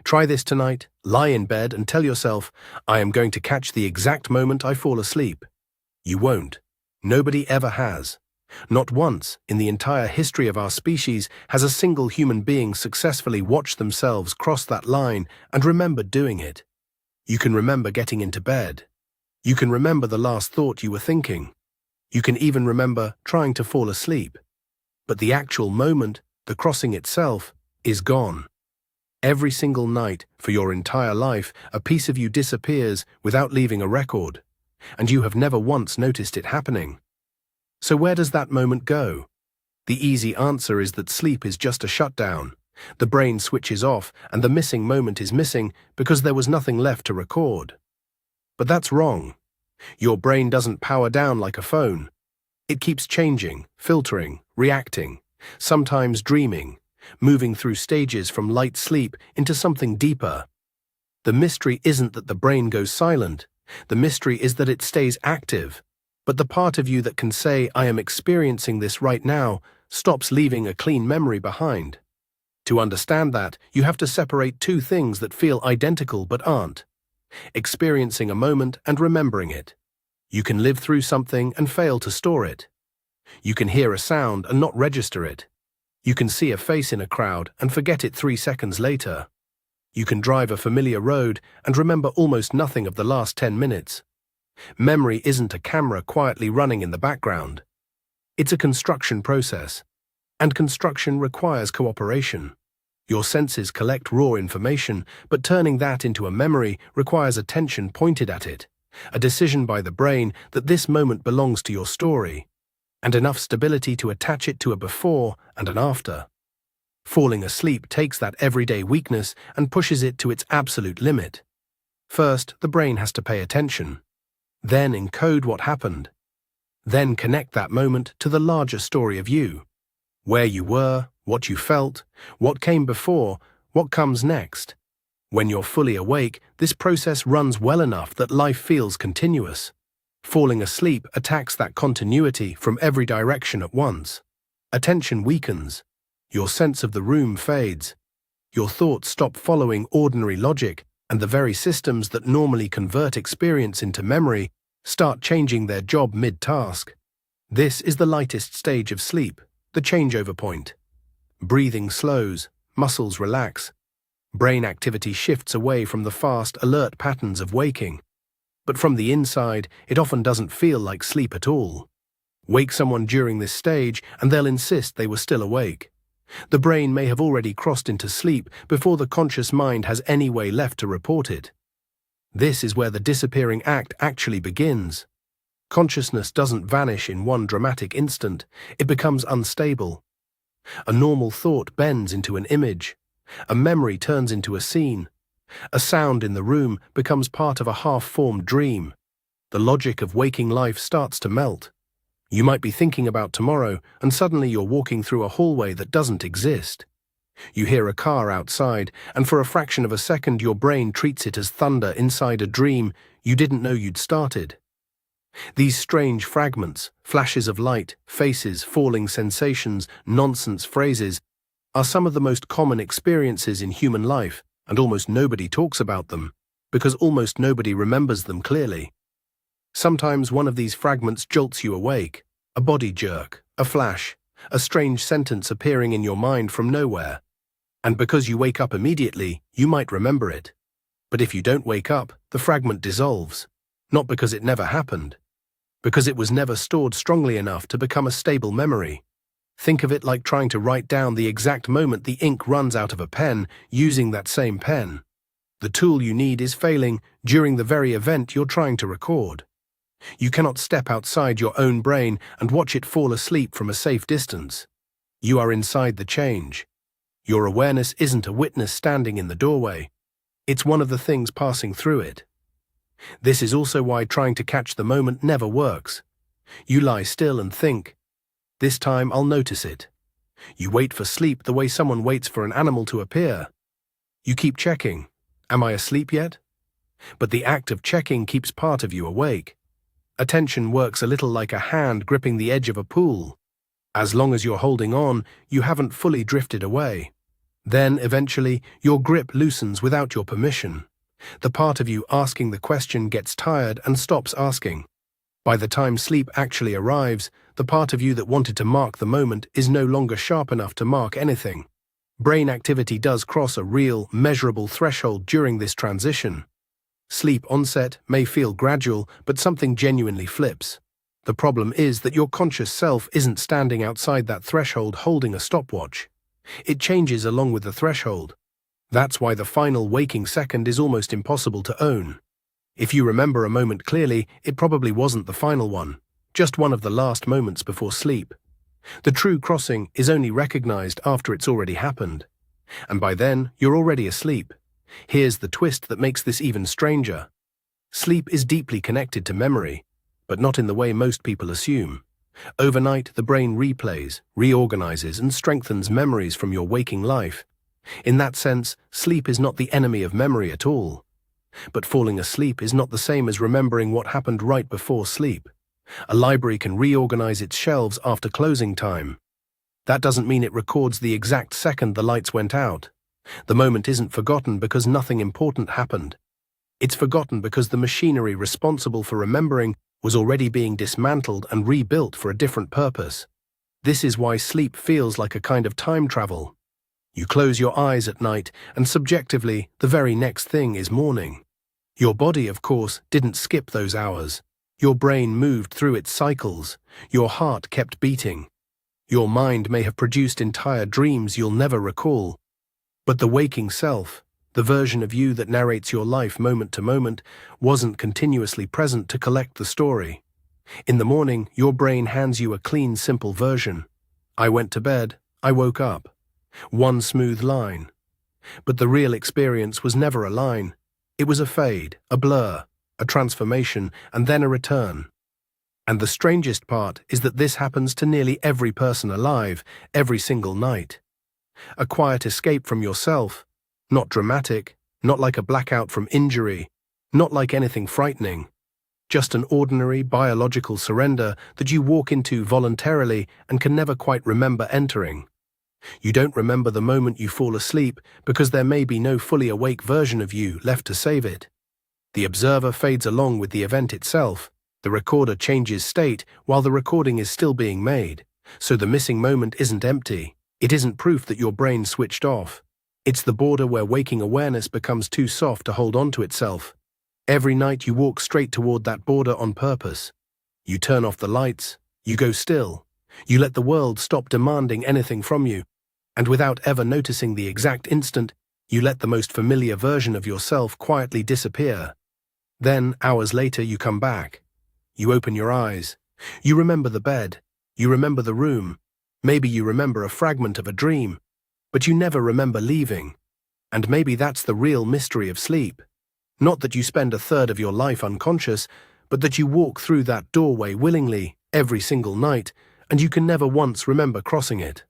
Try this tonight. Lie in bed and tell yourself, I am going to catch the exact moment I fall asleep. You won't. Nobody ever has. Not once in the entire history of our species has a single human being successfully watched themselves cross that line and remembered doing it. You can remember getting into bed. You can remember the last thought you were thinking. You can even remember trying to fall asleep. But the actual moment, the crossing itself, is gone. Every single night, for your entire life, a piece of you disappears without leaving a record, and you have never once noticed it happening. So where does that moment go? The easy answer is that sleep is just a shutdown. The brain switches off, and the missing moment is missing because there was nothing left to record. But that's wrong. Your brain doesn't power down like a phone. It keeps changing, filtering, reacting, sometimes dreaming, moving through stages from light sleep into something deeper. The mystery isn't that the brain goes silent. The mystery is that it stays active. But the part of you that can say, I am experiencing this right now, stops leaving a clean memory behind. To understand that, you have to separate two things that feel identical but aren't. Experiencing a moment and remembering it. You can live through something and fail to store it. You can hear a sound and not register it. You can see a face in a crowd and forget it 3 seconds later. You can drive a familiar road and remember almost nothing of the last 10 minutes. Memory isn't a camera quietly running in the background. It's a construction process, and construction requires cooperation. Your senses collect raw information, but turning that into a memory requires attention pointed at it, a decision by the brain that this moment belongs to your story, and enough stability to attach it to a before and an after. Falling asleep takes that everyday weakness and pushes it to its absolute limit. First, the brain has to pay attention. Then encode what happened. Then connect that moment to the larger story of you. Where you were, what you felt, what came before, what comes next. When you're fully awake, this process runs well enough that life feels continuous. Falling asleep attacks that continuity from every direction at once. Attention weakens. Your sense of the room fades. Your thoughts stop following ordinary logic, and the very systems that normally convert experience into memory start changing their job mid-task. This is the lightest stage of sleep, the changeover point. Breathing slows, muscles relax. Brain activity shifts away from the fast, alert patterns of waking. But from the inside, it often doesn't feel like sleep at all. Wake someone during this stage, and they'll insist they were still awake. The brain may have already crossed into sleep before the conscious mind has any way left to report it. This is where the disappearing act actually begins. Consciousness doesn't vanish in one dramatic instant. It becomes unstable. A normal thought bends into an image. A memory turns into a scene. A sound in the room becomes part of a half-formed dream. The logic of waking life starts to melt. You might be thinking about tomorrow, and suddenly you're walking through a hallway that doesn't exist. You hear a car outside, and for a fraction of a second your brain treats it as thunder inside a dream you didn't know you'd started. These strange fragments, flashes of light, faces, falling sensations, nonsense phrases, are some of the most common experiences in human life, and almost nobody talks about them, because almost nobody remembers them clearly. Sometimes one of these fragments jolts you awake, a body jerk, a flash, a strange sentence appearing in your mind from nowhere. And because you wake up immediately, you might remember it. But if you don't wake up, the fragment dissolves, not because it never happened, because it was never stored strongly enough to become a stable memory. Think of it like trying to write down the exact moment the ink runs out of a pen using that same pen. The tool you need is failing during the very event you're trying to record. You cannot step outside your own brain and watch it fall asleep from a safe distance. You are inside the change. Your awareness isn't a witness standing in the doorway. It's one of the things passing through it. This is also why trying to catch the moment never works. You lie still and think, this time I'll notice it. You wait for sleep the way someone waits for an animal to appear. You keep checking, am I asleep yet? But the act of checking keeps part of you awake. Attention works a little like a hand gripping the edge of a pool. As long as you're holding on, you haven't fully drifted away. Then, eventually, your grip loosens without your permission. The part of you asking the question gets tired and stops asking. By the time sleep actually arrives, the part of you that wanted to mark the moment is no longer sharp enough to mark anything. Brain activity does cross a real, measurable threshold during this transition. Sleep onset may feel gradual, but something genuinely flips. The problem is that your conscious self isn't standing outside that threshold holding a stopwatch. It changes along with the threshold. That's why the final waking second is almost impossible to own. If you remember a moment clearly, it probably wasn't the final one, just one of the last moments before sleep. The true crossing is only recognized after it's already happened. And by then, you're already asleep. Here's the twist that makes this even stranger. Sleep is deeply connected to memory, but not in the way most people assume. Overnight, the brain replays, reorganizes, and strengthens memories from your waking life. In that sense, sleep is not the enemy of memory at all. But falling asleep is not the same as remembering what happened right before sleep. A library can reorganize its shelves after closing time. That doesn't mean it records the exact second the lights went out. The moment isn't forgotten because nothing important happened. It's forgotten because the machinery responsible for remembering was already being dismantled and rebuilt for a different purpose. This is why sleep feels like a kind of time travel. You close your eyes at night, and subjectively, the very next thing is morning. Your body, of course, didn't skip those hours. Your brain moved through its cycles. Your heart kept beating. Your mind may have produced entire dreams you'll never recall. But the waking self, the version of you that narrates your life moment to moment, wasn't continuously present to collect the story. In the morning, your brain hands you a clean, simple version. I went to bed, I woke up. One smooth line. But the real experience was never a line. It was a fade, a blur, a transformation, and then a return. And the strangest part is that this happens to nearly every person alive, every single night. A quiet escape from yourself, not dramatic, not like a blackout from injury, not like anything frightening. Just an ordinary biological surrender that you walk into voluntarily and can never quite remember entering. You don't remember the moment you fall asleep because there may be no fully awake version of you left to save it. The observer fades along with the event itself. The recorder changes state while the recording is still being made. So the missing moment isn't empty. It isn't proof that your brain switched off. It's the border where waking awareness becomes too soft to hold on to itself. Every night you walk straight toward that border on purpose. You turn off the lights. You go still. You let the world stop demanding anything from you. And without ever noticing the exact instant, you let the most familiar version of yourself quietly disappear. Then, hours later, you come back. You open your eyes. You remember the bed. You remember the room. Maybe you remember a fragment of a dream. But you never remember leaving. And maybe that's the real mystery of sleep. Not that you spend a third of your life unconscious, but that you walk through that doorway willingly, every single night, and you can never once remember crossing it.